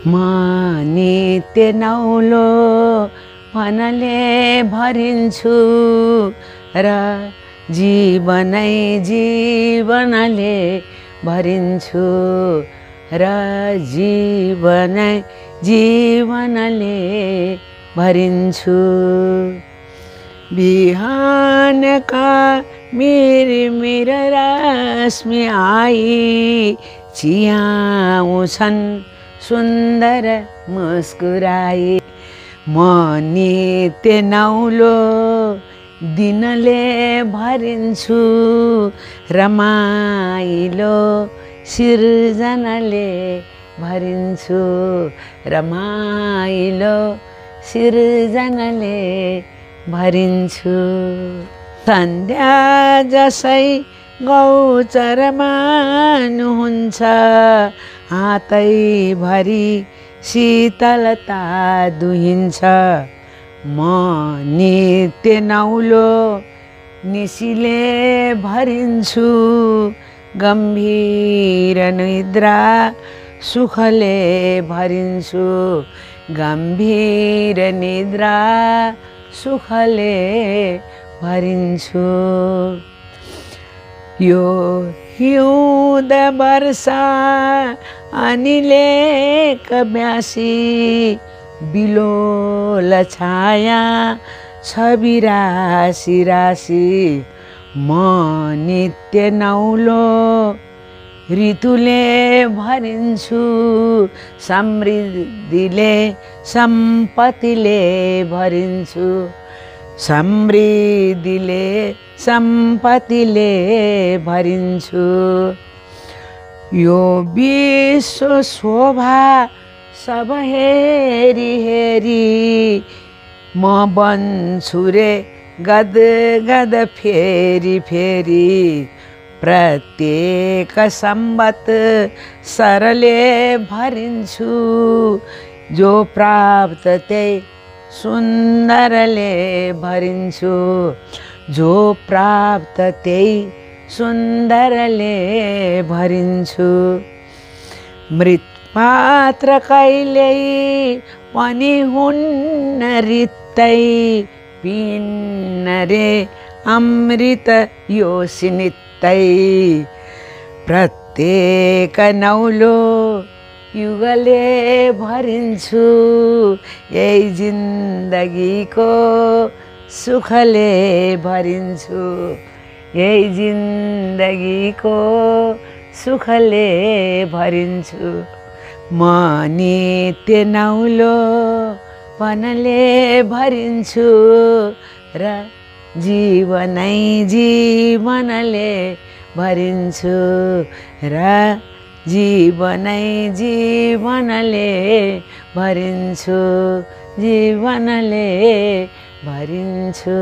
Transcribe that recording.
म नित्य नौलो मनले भरिन्छु र जीवनै जीवनले भरिन्छु र जीवनै जीवनले भरिन्छु। बिहानका मिरमिर रश्मि आई चियाउँछन् सुन्दर मुस्कुराई। म नित्य नौलो दिनले भरिन्छु रमाइलो सिर्जनाले भरिन्छु रमाइलो सिर्जनाले भरिन्छु। सन्ध्या जसै गौचरमा हुनुहुन्छ हातैभरि शीतलता दुहिन्छ। म नित्य नौलो निशिले भरिन्छु गम्भीर निद्रा सुखले भरिन्छु गम्भीर निद्रा सुखले भरिन्छु। यो हिउँद वर्षा अनिलेक ब्यासी बिलोल छाया छ बिरासी राशि। म नित्य नौलो ऋतुले भरिन्छु समृद्धिले सम्पत्तिले भरिन्छु समृद्धिले सम्पत्तिले भरिन्छु। यो विश्व शोभा सब हेरी हेरी म बन्छु रे गदगद फेरि फेरि। प्रत्येक संवत्सरले भरिन्छु जो प्राप्त त्यही सुन्दरले भरिन्छु जो प्राप्त त्यही सुन्दरले भरिन्छु। मृत्पात्र कहिल्यै पनि हुन्न रित्तै पिन्न रे अमृत यो सिनित्तै। प्रत्येक नौलो युगले भरिन्छु यही जिन्दगीको सुखले भरिन्छु यही जिन्दगीको सुखले भरिन्छु। म नित्य नौलो पनले भरिन्छु र जीवनै जीवनले भरिन्छु र जीवनै जीवनले भरिन्छु जीवनले भरिन्छु।